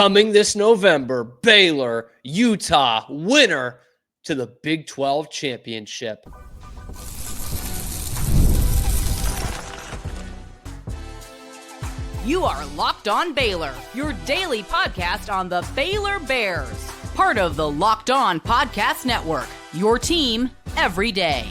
Coming this November, Baylor, Utah, winner to the Big 12 championship. You are Locked On Baylor, your daily podcast on the Baylor Bears. Part of the Locked On Podcast Network, your team every day.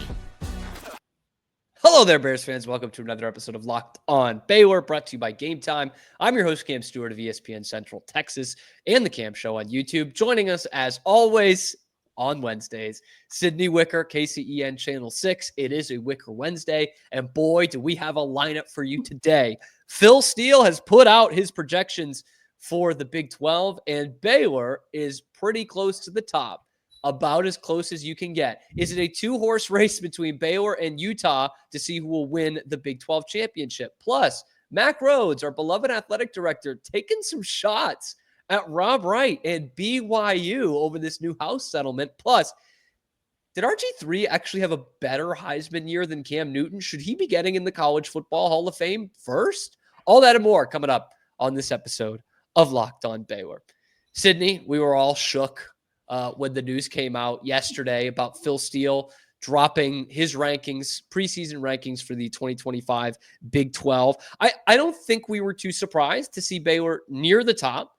Hello there, Bears fans. Welcome to another episode of Locked On Baylor, brought to you by Gametime. I'm your host, Cam Stewart of ESPN Central Texas and the Cam Show on YouTube. Joining us, as always, on Wednesdays, Sydney Wicker, KCEN Channel 6. It is a Wicker Wednesday, and boy, do we have a lineup for you today. Phil Steele has put out his projections for the Big 12, and Baylor is pretty close to the top. About as close as you can get. Is it a two-horse race between Baylor and Utah to see who will win the Big 12 championship? Plus, Mac Rhodes, our beloved athletic director, taking some shots at Rob Wright and BYU over this new house settlement. Plus, did RG3 actually have a better Heisman year than Cam Newton? Should he be getting in the College Football Hall of Fame first? All that and more coming up on this episode of Locked On Baylor. Sydney, we were all shook when the news came out yesterday about Phil Steele dropping his rankings, preseason rankings for the 2025 Big 12. I don't think we were too surprised to see Baylor near the top.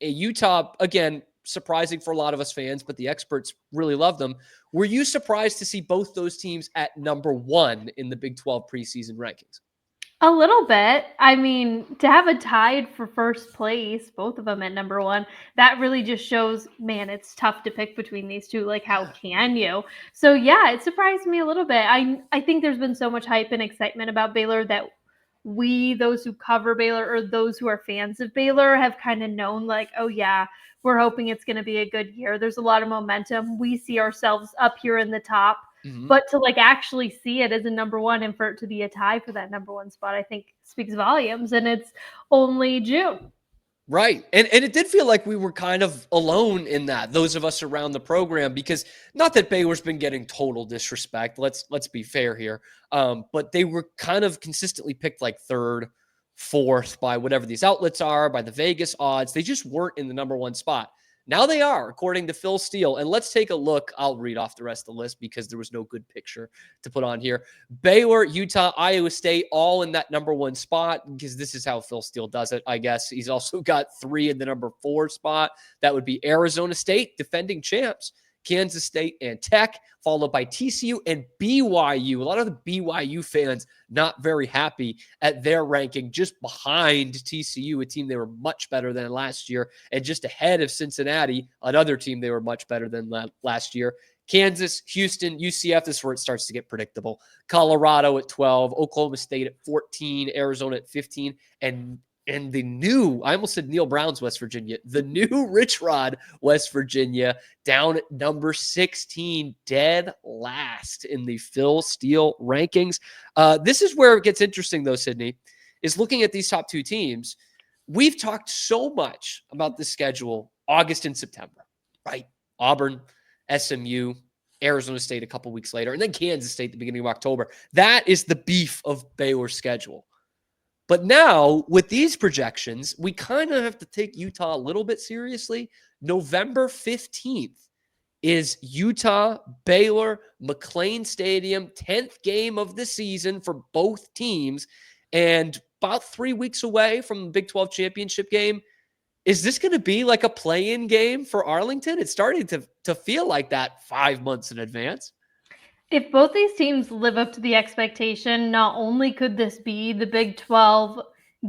Utah, again, surprising for a lot of us fans, but the experts really love them. Were you surprised to see both those teams at number one in the Big 12 preseason rankings? A little bit. I mean, to have a tied for first place, both of them at number one, that really just shows, man, it's tough to pick between these two. Like, how can you? So, yeah, it surprised me a little bit. I think there's been so much hype and excitement about Baylor that we, those who cover Baylor or those who are fans of Baylor, have kind of known, like, oh, yeah, we're hoping it's going to be a good year. There's a lot of momentum. We see ourselves up here in the top. Mm-hmm. But to actually see it as a number one and for it to be a tie for that number one spot, I think speaks volumes, and it's only June. Right. And it did feel like we were kind of alone in that, those of us around the program, because not that Baylor's been getting total disrespect. Let's be fair here. But they were kind of consistently picked like third, fourth by whatever these outlets are, by the Vegas odds. They just weren't in the number one spot. Now they are, according to Phil Steele. And let's take a look. I'll read off the rest of the list because there was no good picture to put on here. Baylor, Utah, Iowa State, all in that number one spot, because this is how Phil Steele does it, I guess. He's also got three in the number four spot. That would be Arizona State, defending champs, Kansas State, and Tech, followed by TCU and BYU. A lot of the BYU fans not very happy at their ranking, just behind TCU, a team they were much better than last year, and just ahead of Cincinnati, another team they were much better than last year. Kansas, Houston, UCF, this is where it starts to get predictable. Colorado at 12, Oklahoma State at 14, Arizona at 15, and the new, I almost said Neil Brown's West Virginia, the new Rich Rod West Virginia down at number 16, dead last in the Phil Steele rankings. This is where it gets interesting, though, Sydney, is looking at these top two teams. We've talked so much about the schedule, August and September, right? Auburn, SMU, Arizona State a couple weeks later, and then Kansas State at the beginning of October. That is the beef of Baylor's schedule. But now, with these projections, we kind of have to take Utah a little bit seriously. November 15th is Utah, Baylor, McLane Stadium, 10th game of the season for both teams, and about 3 weeks away from the Big 12 championship game. Is this going to be like a play-in game for Arlington? It's starting to feel like that 5 months in advance. If both these teams live up to the expectation, not only could this be the Big 12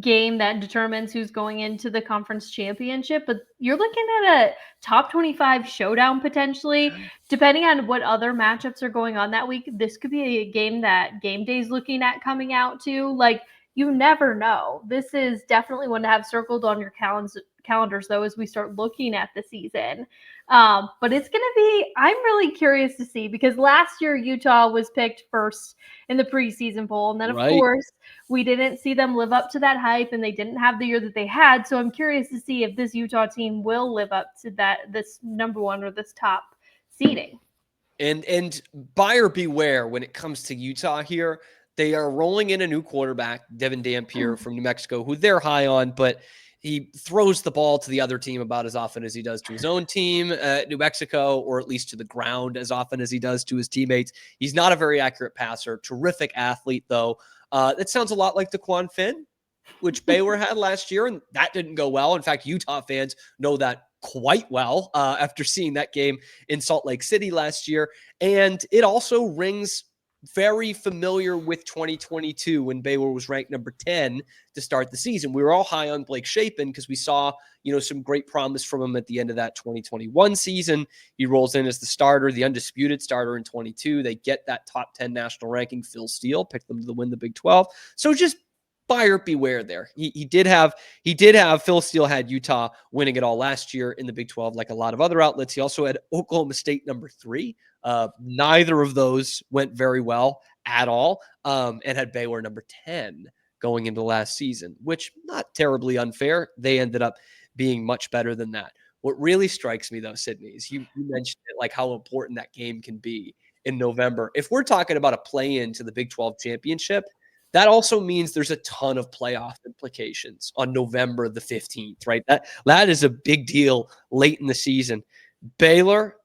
game that determines who's going into the conference championship, but you're looking at a top 25 showdown potentially. Depending on what other matchups are going on that week, this could be a game that Game Day's looking at coming out to. You never know. This is definitely one to have circled on your calendars, though, as we start looking at the season. But it's going to be, I'm really curious to see, because last year Utah was picked first in the preseason poll. And then, of course, we didn't see them live up to that hype, and they didn't have the year that they had. So I'm curious to see if this Utah team will live up to this number one or this top seeding. And buyer beware when it comes to Utah here. They are rolling in a new quarterback, Devin Dampier from New Mexico, who they're high on, but he throws the ball to the other team about as often as he does to his own team at New Mexico, or at least to the ground as often as he does to his teammates. He's not a very accurate passer. Terrific athlete, though. That sounds a lot like DeQuan Finn, which Baylor had last year, and that didn't go well. In fact, Utah fans know that quite well after seeing that game in Salt Lake City last year. And it also rings very familiar with 2022 when Baylor was ranked number 10 to start the season. We were all high on Blake Shapen because we saw, some great promise from him at the end of that 2021 season. He rolls in as the starter, the undisputed starter in 22. They get that top 10 national ranking. Phil Steele picked them to win the Big 12. So just buyer beware there. He did have Phil Steele had Utah winning it all last year in the Big 12, like a lot of other outlets. He also had Oklahoma State number 3. Neither of those went very well at all, and had Baylor number 10 going into last season, which not terribly unfair. They ended up being much better than that. What really strikes me, though, Sydney, is you mentioned it, like how important that game can be in November. If we're talking about a play-in to the Big 12 championship, that also means there's a ton of playoff implications on November the 15th, right? That is a big deal late in the season. Baylor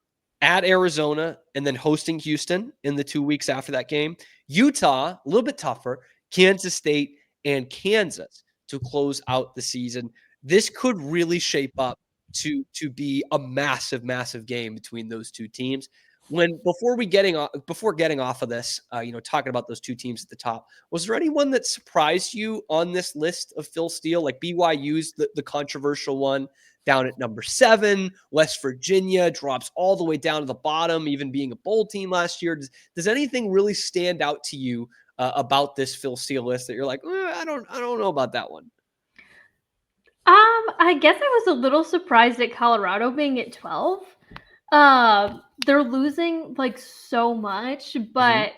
at Arizona and then hosting Houston in the 2 weeks after that game. Utah, a little bit tougher, Kansas State and Kansas to close out the season. This could really shape up to be a massive, massive game between those two teams. Before getting off of this, talking about those two teams at the top, was there anyone that surprised you on this list of Phil Steele? Like BYU's the controversial one down at number 7. West Virginia drops all the way down to the bottom, even being a bowl team last year. Does anything really stand out to you about this Phil Steele list that you're like, I don't know about that one? I guess I was a little surprised at Colorado being at 12. They're losing like so much, but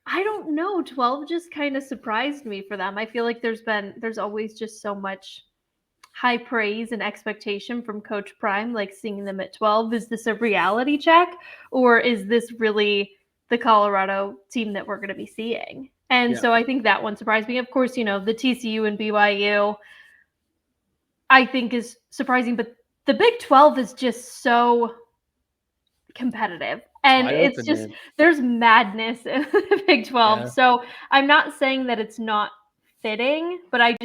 I don't know. 12 just kind of surprised me for them. I feel like there's always just so much high praise and expectation from Coach Prime, like seeing them at 12. Is this a reality check, or is this really the Colorado team that we're going to be seeing? And so I think that one surprised me. Of course, the TCU and BYU, I think, is surprising, but the Big 12 is just so competitive, and it's just there's madness in the Big 12. So I'm not saying that it's not fitting, but I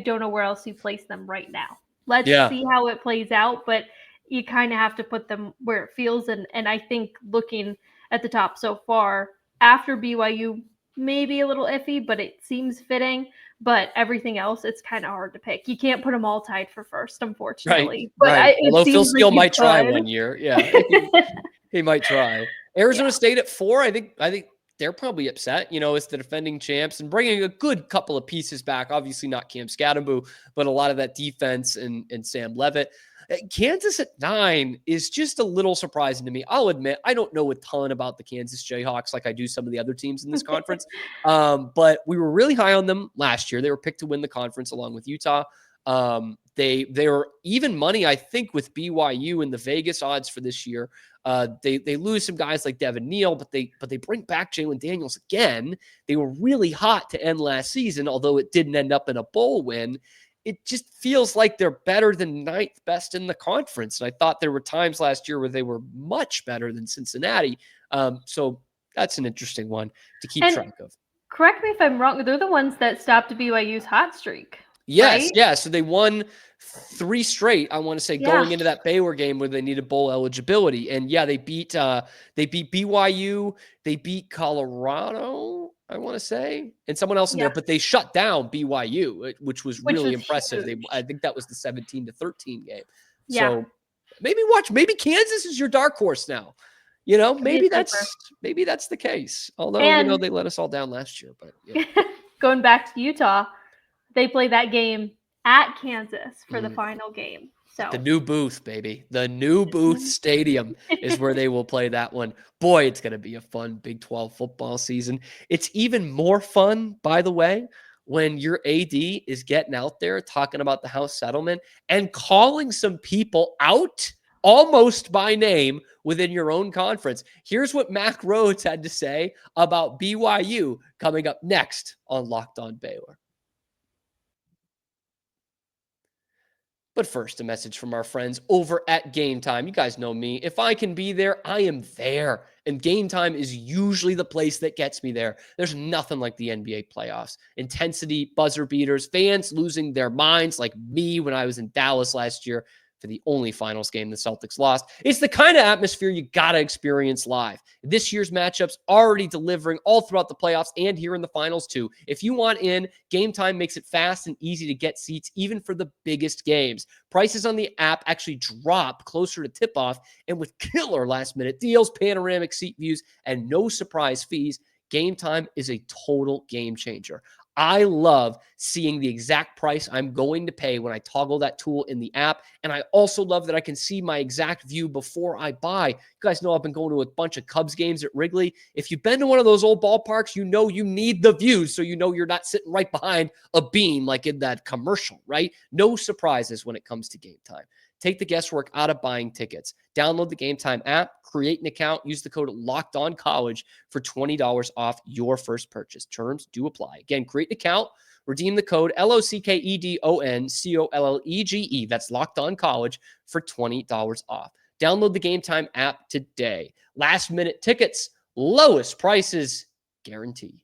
don't know where else you place them right now. Let's see how it plays out, but you kind of have to put them where it feels. And I think looking at the top so far, after BYU, maybe a little iffy, but it seems fitting. But everything else, it's kind of hard to pick. You can't put them all tied for first, unfortunately. Right. Although Phil Steele might try one year. Yeah, he might try. Arizona State at 4. I think they're probably upset, as the defending champs and bringing a good couple of pieces back. Obviously not Cam Scadaboo, but a lot of that defense and Sam Levitt. Kansas at 9 is just a little surprising to me. I'll admit, I don't know a ton about the Kansas Jayhawks like I do some of the other teams in this conference, but we were really high on them last year. They were picked to win the conference along with Utah. They were even money, I think, with BYU in the Vegas odds for this year. They lose some guys like Devin Neal, but they bring back Jalen Daniels again. They were really hot to end last season, although it didn't end up in a bowl win. It just feels like they're better than 9th best in the conference. And I thought there were times last year where they were much better than Cincinnati. So that's an interesting one to keep track of. Correct me if I'm wrong. They're the ones that stopped BYU's hot streak. Yes, right? yeah. So they won 3 straight, I want to say, going into that Baylor game where they needed bowl eligibility. And they beat BYU, they beat Colorado, I want to say, and someone else in there, but they shut down BYU, which was really impressive. I think that was the 17-13 game. So maybe Kansas is your dark horse now. Maybe that's the case. Although they let us all down last year, but going back to Utah, they play that game at Kansas for the final game. So the new booth, baby. The new booth stadium is where they will play that one. Boy, it's going to be a fun Big 12 football season. It's even more fun, by the way, when your AD is getting out there talking about the House settlement and calling some people out almost by name within your own conference. Here's what Mack Rhoades had to say about BYU coming up next on Locked On Baylor. But first, a message from our friends over at Gametime. You guys know me. If I can be there, I am there. And Gametime is usually the place that gets me there. There's nothing like the NBA playoffs. Intensity, buzzer beaters, fans losing their minds like me when I was in Dallas last year for the only finals game the Celtics lost. It's the kind of atmosphere you got to experience live. This year's matchups already delivering all throughout the playoffs and here in the finals too. If you want in, Gametime makes it fast and easy to get seats even for the biggest games. Prices on the app actually drop closer to tip-off, and with killer last-minute deals, panoramic seat views, and no surprise fees, Gametime is a total game changer. I love seeing the exact price I'm going to pay when I toggle that tool in the app. And I also love that I can see my exact view before I buy. You guys know I've been going to a bunch of Cubs games at Wrigley. If you've been to one of those old ballparks, you know you need the views so you know you're not sitting right behind a beam like in that commercial, right? No surprises when it comes to Gametime. Take the guesswork out of buying tickets. Download the Gametime app, create an account, use the code LOCKEDONCollege for $20 off your first purchase. Terms do apply. Again, create an account, redeem the code LOCKEDONCOLLEGE. That's LOCKEDONCollege for $20 off. Download the Gametime app today. Last minute tickets, lowest prices guaranteed.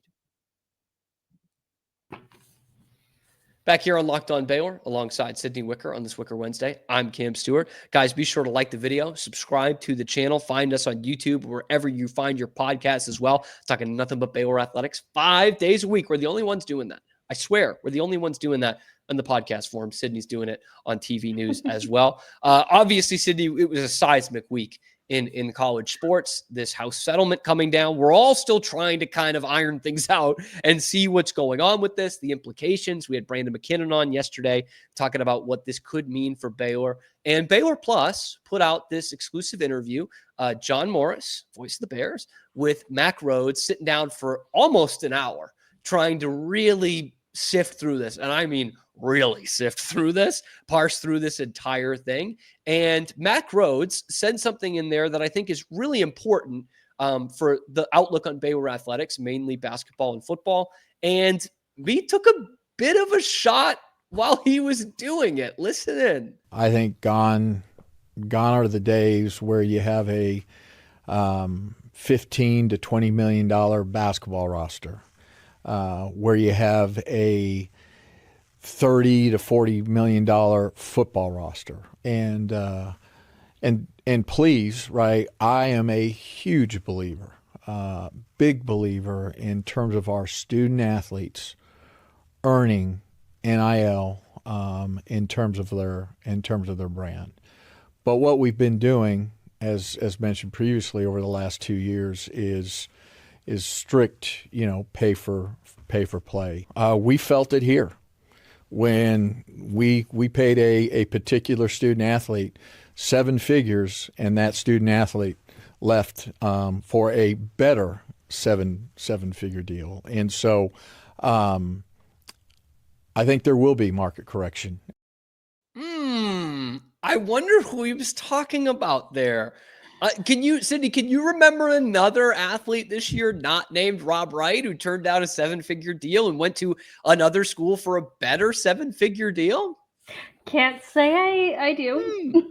Back here on Locked On Baylor, alongside Sydney Wicker on this Wicker Wednesday, I'm Cam Stewart. Guys, be sure to like the video, subscribe to the channel, find us on YouTube, wherever you find your podcasts as well. Talking nothing but Baylor athletics 5 days a week. We're the only ones doing that. I swear, we're the only ones doing that in the podcast form. Sydney's doing it on TV news as well. Obviously, Sydney, it was a seismic week in college sports. This House settlement coming down. We're all still trying to kind of iron things out and see what's going on with this, the implications. We had Brandon McKinnon on yesterday talking about what this could mean for Baylor. And Baylor Plus put out this exclusive interview, John Morris, voice of the Bears, with Mack Rhoades, sitting down for almost an hour trying to really sift through this. And I mean, really sift through this, parse through this entire thing. And Mack Rhoades said something in there that I think is really important for the outlook on Baylor athletics, mainly basketball and football. And we took a bit of a shot while he was doing it. Listen in. I think gone are the days where you have a $15 to $20 million basketball roster, where you have a $30 to $40 million football roster. And please, right, I am a huge believer, big believer in terms of our student athletes earning NIL in terms of their brand. But what we've been doing, as mentioned previously over the last 2 years, is strict, pay for play. We felt it here when we paid a particular student athlete 7 figures, and that student athlete left for a better seven-figure deal. And so I think there will be market correction. I wonder who he was talking about there. Sydney, can you remember another athlete this year not named Rob Wright who turned down a 7-figure deal and went to another school for a better 7-figure deal? Can't say I do.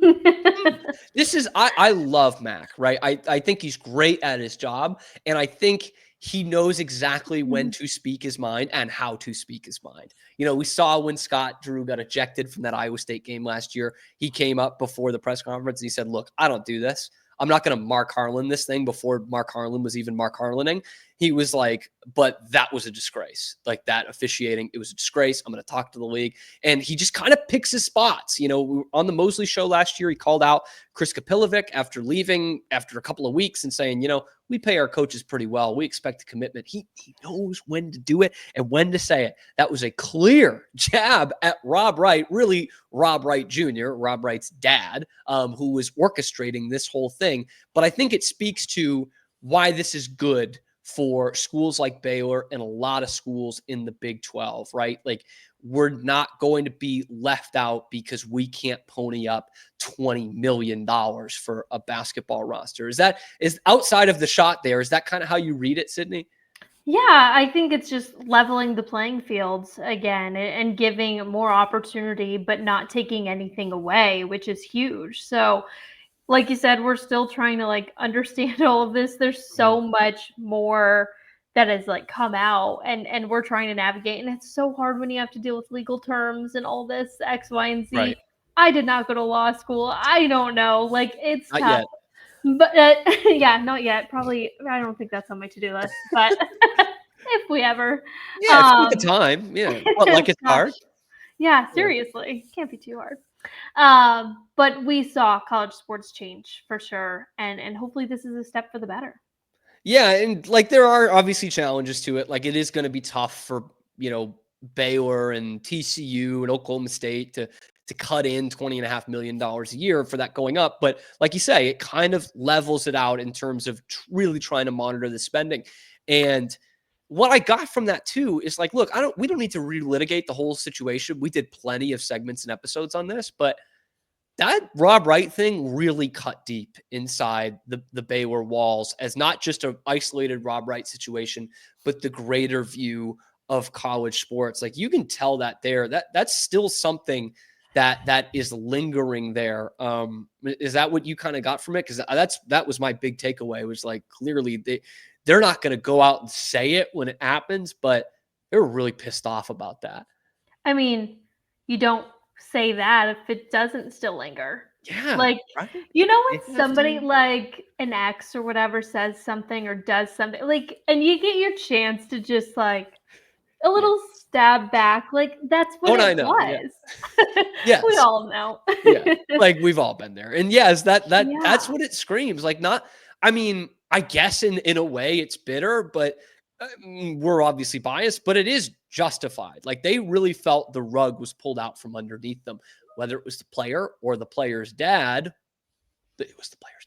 I love Mack, right? I think he's great at his job, and I think he knows exactly when to speak his mind and how to speak his mind. We saw when Scott Drew got ejected from that Iowa State game last year, he came up before the press conference and he said, look, I don't do this. I'm not going to Mark Harlan this thing before Mark Harlan was even Mark Harlaning. He was like, but that was a disgrace. Like that officiating, it was a disgrace. I'm going to talk to the league. And he just kind of picks his spots. On the Mosley show last year, he called out Chris Kapilovic after leaving after a couple of weeks and saying, we pay our coaches pretty well. We expect a commitment. He knows when to do it and when to say it. That was a clear jab at Rob Wright, really Rob Wright Jr., Rob Wright's dad, who was orchestrating this whole thing. But I think it speaks to why this is good for schools like Baylor and a lot of schools in the Big 12, right? Like, we're not going to be left out because we can't pony up $20 million for a basketball roster. Is outside of the shot there? Is that kind of how you read it, Sydney? Yeah, I think it's just leveling the playing fields again and giving more opportunity, but not taking anything away, which is huge. So, like you said, we're still trying to like understand all of this. There's so much more that has like come out and we're trying to navigate. And it's so hard when you have to deal with legal terms and all this X, Y, and Z. Right. I did not go to law school. I don't know. Like, it's Not tough. yet. But yeah, not yet. Probably, I don't think that's on my to-do list. But if we ever, Yeah, if you get the time. Yeah. What, like it's hard? Yeah, seriously, can't be too hard. But we saw college sports change for sure, and hopefully this is a step for the better. Yeah, and like there are obviously challenges to it. Like, it is going to be tough for, Baylor and TCU and Oklahoma State to cut in $20.5 million a year for that going up. But like you say, it kind of levels it out in terms of really trying to monitor the spending. And what I got from that too is like, look, we don't need to relitigate the whole situation. We did plenty of segments and episodes on this, but that Rob Wright thing really cut deep inside the Baylor walls as not just an isolated Rob Wright situation, but the greater view of college sports. Like, you can tell that there, that's still something that is lingering there. Is that what you kind of got from it? Because that was my big takeaway, was like, clearly they're not going to go out and say it when it happens, but they were really pissed off about that. I mean, you don't say that if it doesn't still linger. Yeah. Like, right? When somebody like an ex or whatever says something or does something, like, and you get your chance to just like a little stab back, like, that's what it was. Yeah. Yes. We all know. Yeah. Like, we've all been there. And yes, that's what it screams. Like, I guess in a way it's bitter, but we're obviously biased, but it is justified. Like, they really felt the rug was pulled out from underneath them, whether it was the player or the player's dad. It was the player's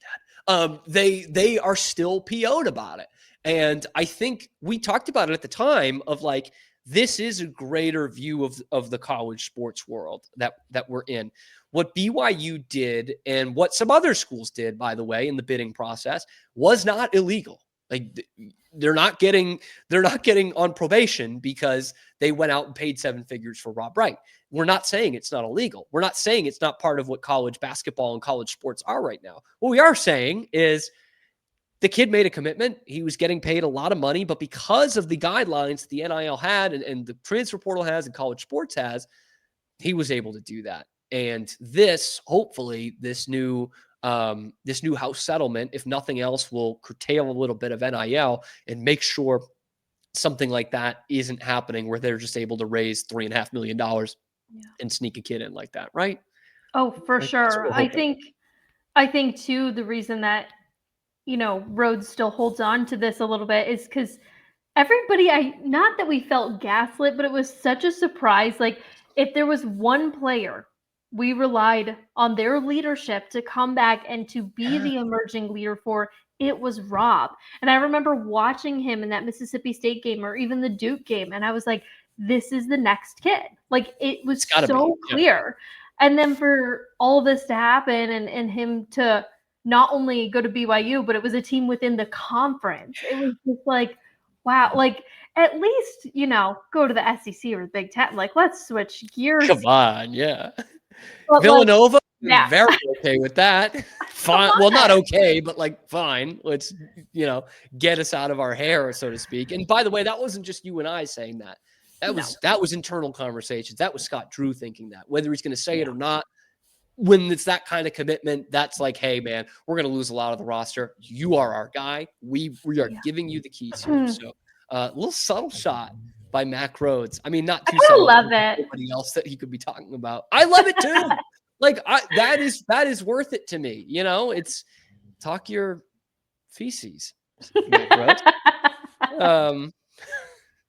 dad. They are still PO'd about it. And I think we talked about it at the time of like, this is a greater view of the college sports world that we're in. What BYU did and what some other schools did, by the way, in the bidding process was not illegal. Like, they're not getting on probation because they went out and paid 7 figures for Rob Wright. We're not saying it's not illegal. We're not saying it's not part of what college basketball and college sports are right now. What we are saying is the kid made a commitment. He was getting paid a lot of money, but because of the guidelines the NIL had and the transfer portal has and college sports has, he was able to do that. And hopefully this new house settlement, if nothing else, will curtail a little bit of NIL and make sure something like that isn't happening, where they're just able to raise $3.5 million and sneak a kid in like that. Right. Oh, for sure. I think too, the reason that, Rhodes still holds on to this a little bit is because everybody, not that we felt gaslit, but it was such a surprise. Like, if there was one player we relied on their leadership to come back and to be the emerging leader for, it was Rob. And I remember watching him in that Mississippi State game or even the Duke game, and I was like, this is the next kid. Like, it was so clear. And then for all this to happen and him to not only go to BYU, but it was a team within the conference. It was just like, wow, like, at least, go to the SEC or the Big Ten. Like, let's switch gears. Come on, yeah. But Villanova, very okay with that. Fine. Well, not okay, but like, fine. Let's, get us out of our hair, so to speak. And by the way, that wasn't just you and I saying that. That was internal conversations. That was Scott Drew thinking that. Whether he's going to say it or not, when it's that kind of commitment, that's like, hey, man, we're going to lose a lot of the roster. You are our guy. We are giving you the keys here. So a little subtle shot by Mac Rhodes. I mean, not too subtle. I love it. Anybody else that he could be talking about. I love it too. Like, that is worth it to me. It's talk your feces, Mac Rhodes.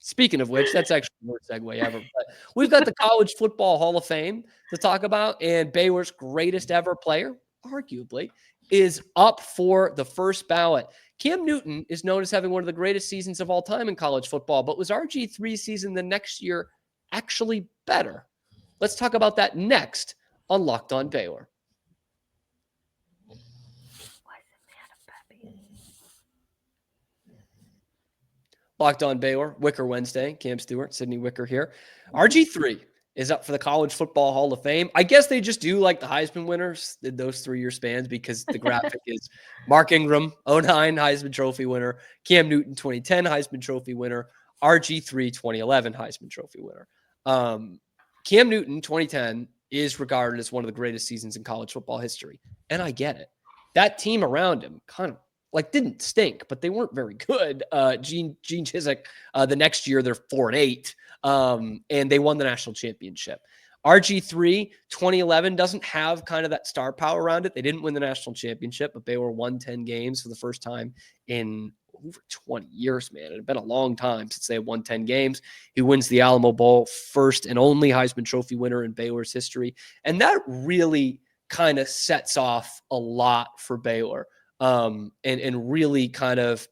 Speaking of which, that's actually the worst segue ever. But we've got the College Football Hall of Fame to talk about, and Baylor's greatest ever player, arguably, is up for the first ballot. Cam Newton is known as having one of the greatest seasons of all time in college football, but was RG3's season the next year actually better? Let's talk about that next on Locked On Baylor. Locked On Baylor, Wicker Wednesday. Cam Stewart, Sydney Wicker here. RG3 is up for the College Football Hall of Fame. I guess they just do like the Heisman winners in those 3-year spans because the graphic is Mark Ingram, 09 Heisman Trophy winner, Cam Newton, 2010 Heisman Trophy winner, RG3, 2011 Heisman Trophy winner. Cam Newton, 2010, is regarded as one of the greatest seasons in college football history. And I get it. That team around him kind of like didn't stink, but they weren't very good. Gene Chizik, the next year they're 4-8, and they won the national championship. RG3 2011 doesn't have kind of that star power around it. They didn't win the national championship, but Baylor won 10 games for the first time in over 20 years, man. It had been a long time since they had won 10 games. He wins the Alamo Bowl, first and only Heisman Trophy winner in Baylor's history. And that really kind of sets off a lot for Baylor. And really kind of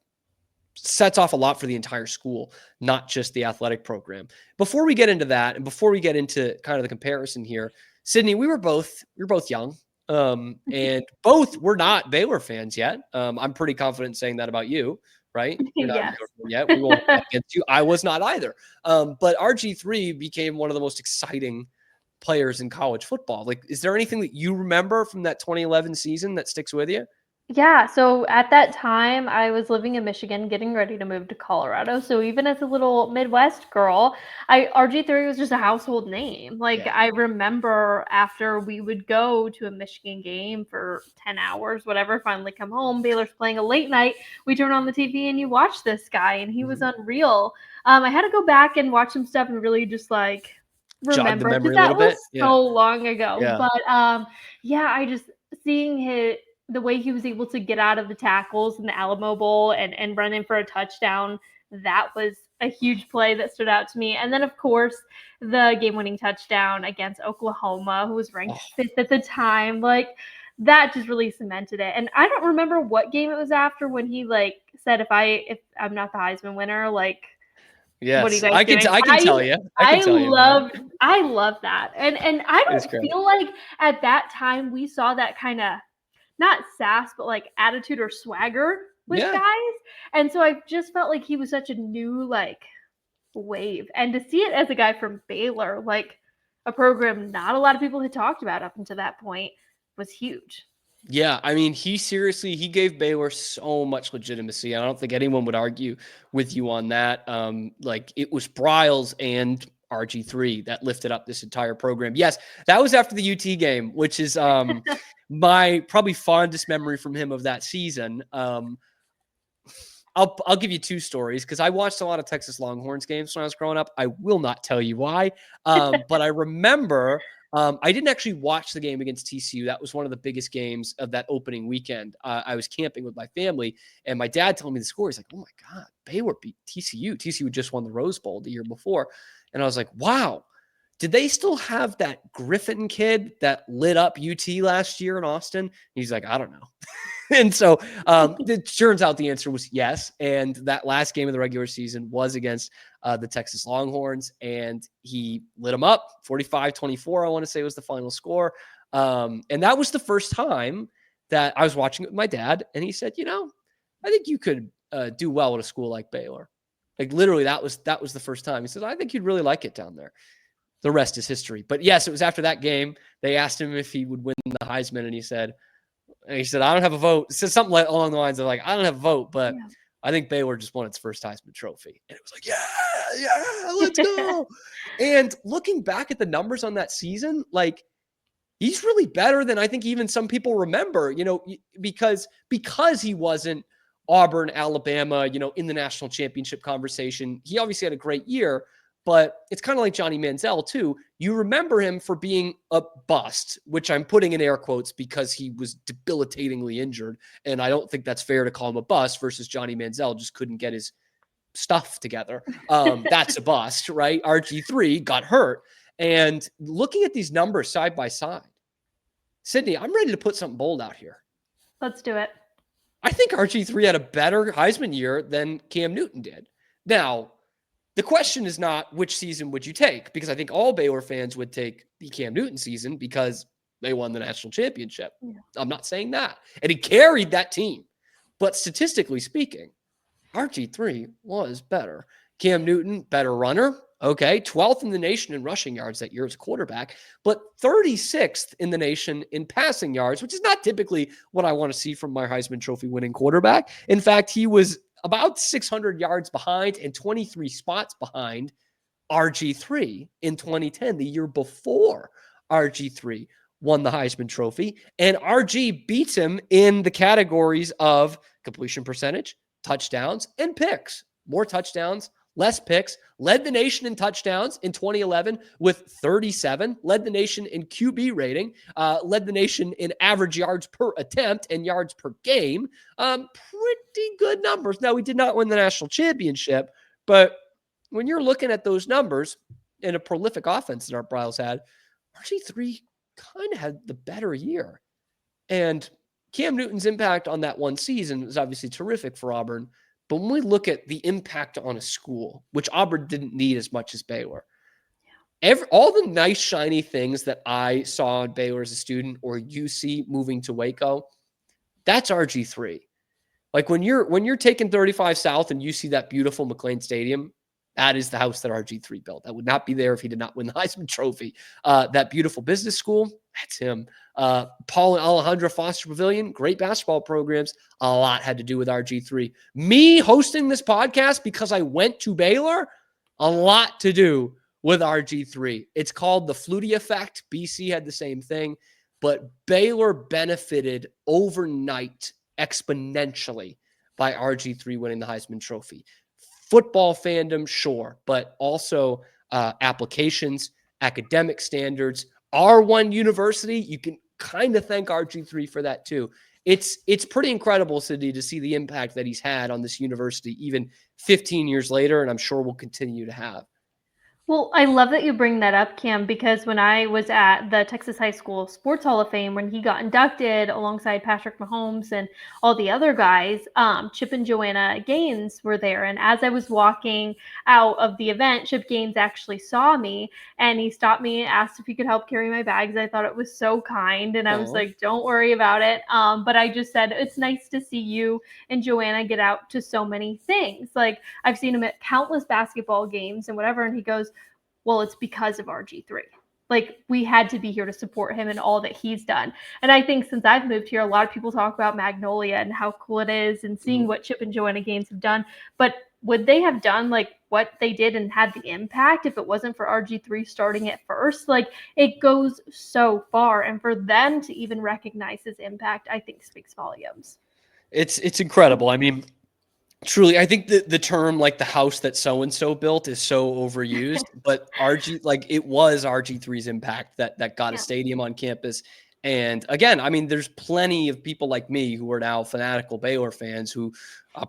sets off a lot for the entire school, not just the athletic program. Before we get into that, and before we get into kind of the comparison here, Sydney, we were both young, and both were not Baylor fans yet. I'm pretty confident saying that about you, right? You're not Yes. a Baylor fan yet. We won't hold against you. I was not either. But RG3 became one of the most exciting players in college football. Like, is there anything that you remember from that 2011 season that sticks with you? Yeah, so at that time, I was living in Michigan, getting ready to move to Colorado. So even as a little Midwest girl, RG3 was just a household name. Like, Yeah. I remember after we would go to a Michigan game for 10 hours, whatever, finally come home, Baylor's playing a late night. We turn on the TV and you watch this guy, and he was unreal. I had to go back and watch some stuff and really just like Jog the remember, memory because a that little was bit. Yeah. so long ago. Yeah. But yeah, I just seeing the way he was able to get out of the tackles in the Alamo Bowl and run in for a touchdown, that was a huge play that stood out to me. And then, of course, the game-winning touchdown against Oklahoma, who was ranked 5th at the time. Like, that just really cemented it. And I don't remember what game it was after when he, like, said, if I'm not the Heisman winner, like, yes, what are you guys I doing? can tell you. I love that. And I don't feel like at that time we saw that kind of, not sass, but like attitude or swagger with guys. And so I just felt like he was such a new like wave. And to see it as a guy from Baylor, like a program not a lot of people had talked about up until that point, was huge. Yeah, I mean, he gave Baylor so much legitimacy. I don't think anyone would argue with you on that. Like, it was Bryles and RG3 that lifted up this entire program. Yes, that was after the UT game, which is my probably fondest memory from him of that season. I'll give you two stories because I watched a lot of Texas Longhorns games when I was growing up. I will not tell you why, but I remember I didn't actually watch the game against TCU. That was one of the biggest games of that opening weekend. I was camping with my family, and my dad told me the score. He's like, "Oh my God, Baylor beat TCU. TCU just won the Rose Bowl the year before." And I was like, "Wow, did they still have that Griffin kid that lit up UT last year in Austin?" And he's like, "I don't know." And so it turns out the answer was yes. And that last game of the regular season was against the Texas Longhorns, and he lit them up 45-24. I want to say was the final score. And that was the first time that I was watching it with my dad. And he said, I think you could do well at a school like Baylor. Like, literally, that was the first time. He said, I think you'd really like it down there. The rest is history. But yes, it was after that game. They asked him if he would win the Heisman, and he said, I don't have a vote. It said something along the lines of like, I don't have a vote, but I think Baylor just won its first Heisman Trophy. And it was like, yeah, let's go. And looking back at the numbers on that season, like, he's really better than I think even some people remember, because he wasn't Auburn, Alabama, in the national championship conversation. He obviously had a great year, but it's kind of like Johnny Manziel too. You remember him for being a bust, which I'm putting in air quotes because he was debilitatingly injured. And I don't think that's fair to call him a bust versus Johnny Manziel just couldn't get his stuff together. That's a bust, right? RG3 got hurt. And looking at these numbers side by side, Sydney, I'm ready to put something bold out here. Let's do it. I think RG3 had a better Heisman year than Cam Newton did. Now, the question is not which season would you take, because I think all Baylor fans would take the Cam Newton season because they won the national championship. Yeah. I'm not saying that. And he carried that team. But statistically speaking, RG3 was better. Cam Newton, better runner. Okay, 12th in the nation in rushing yards that year as a quarterback, but 36th in the nation in passing yards, which is not typically what I want to see from my Heisman Trophy winning quarterback. In fact, he was about 600 yards behind and 23 spots behind RG3 in 2010, the year before RG3 won the Heisman Trophy. And RG beats him in the categories of completion percentage, touchdowns, and picks. More touchdowns, less picks, led the nation in touchdowns in 2011 with 37, led the nation in QB rating, led the nation in average yards per attempt and yards per game. Pretty good numbers. Now, we did not win the national championship, but when you're looking at those numbers in a prolific offense that Art Briles had, RG3 kind of had the better year. And Cam Newton's impact on that one season was obviously terrific for Auburn. But when we look at the impact on a school, which Auburn didn't need as much as Baylor, all the nice, shiny things that I saw in Baylor as a student or you see moving to Waco, that's RG3. Like when you're taking 35 South and you see that beautiful McLane Stadium, that is the house that RG3 built. That would not be there if he did not win the Heisman Trophy. That beautiful business school, that's him. Paul and Alejandra Foster Pavilion, great basketball programs. A lot had to do with RG3. Me hosting this podcast because I went to Baylor, a lot to do with RG3. It's called the Flutie effect. BC had the same thing, but Baylor benefited overnight exponentially by RG3 winning the Heisman Trophy. Football fandom, sure, but also applications, academic standards. R1 University, you can kind of thank RG3 for that too. It's pretty incredible, Sydney, to see the impact that he's had on this university even 15 years later, and I'm sure we'll continue to have. Well, I love that you bring that up, Cam, because when I was at the Texas High School Sports Hall of Fame, when he got inducted alongside Patrick Mahomes and all the other guys, Chip and Joanna Gaines were there. And as I was walking out of the event, Chip Gaines actually saw me and he stopped me and asked if he could help carry my bags. I thought it was so kind. And I was like, don't worry about it. But I just said, it's nice to see you and Joanna get out to so many things. Like I've seen him at countless basketball games and whatever. And he goes, well, it's because of RG3. Like we had to be here to support him and all that he's done. And I think since I've moved here, a lot of people talk about Magnolia and how cool it is and seeing what Chip and Joanna Gaines have done. But would they have done like what they did and had the impact if it wasn't for RG3 starting at first? Like it goes so far. And for them to even recognize his impact, I think speaks volumes. It's incredible. I mean, truly, I think the term like the house that so-and-so built is so overused, but it was RG3's impact that got a stadium on campus. And again, I mean, there's plenty of people like me who are now fanatical Baylor fans who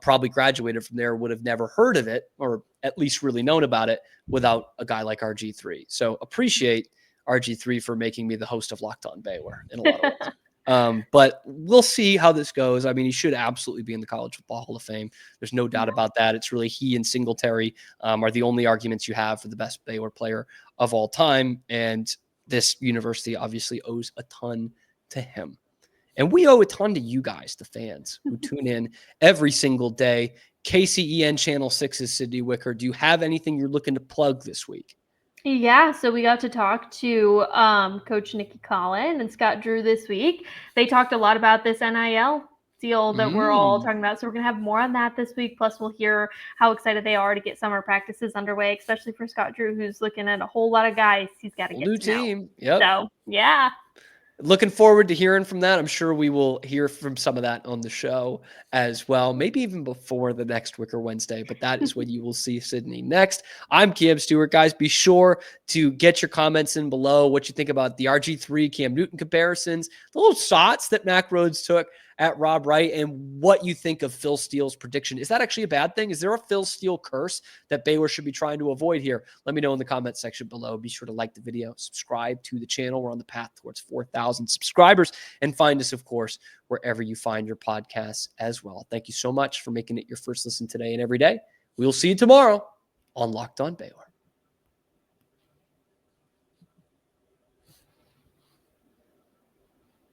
probably graduated from there, would have never heard of it or at least really known about it without a guy like RG3. So appreciate RG3 for making me the host of Locked On Baylor in a lot of ways. But we'll see how this goes. I mean, he should absolutely be in the College Football Hall of Fame. There's no doubt about that. It's really he and Singletary are the only arguments you have for the best Baylor player of all time. And this university obviously owes a ton to him. And we owe a ton to you guys, the fans who tune in every single day. KCEN Channel 6's Sydney Wicker. Do you have anything you're looking to plug this week? Yeah, so we got to talk to Coach Nikki Collin and Scott Drew this week. They talked a lot about this NIL deal that we're all talking about. So we're going to have more on that this week. Plus, we'll hear how excited they are to get summer practices underway, especially for Scott Drew, who's looking at a whole lot of guys he's got to get new to know. team. Yep. So, yeah. Looking forward to hearing from that. I'm sure we will hear from some of that on the show as well, maybe even before the next Wicker Wednesday, but that is when you will see Sydney next. I'm Cam Stewart, guys. Be sure to get your comments in below what you think about the RG3 Cam Newton comparisons, the little shots that Mac Rhodes took at Rob Wright, and what you think of Phil Steele's prediction. Is that actually a bad thing? Is there a Phil Steele curse that Baylor should be trying to avoid here? Let me know in the comment section below. Be sure to like the video, subscribe to the channel. We're on the path towards 4,000 subscribers, and find us, of course, wherever you find your podcasts as well. Thank you so much for making it your first listen today and every day. We will see you tomorrow on Locked On Baylor.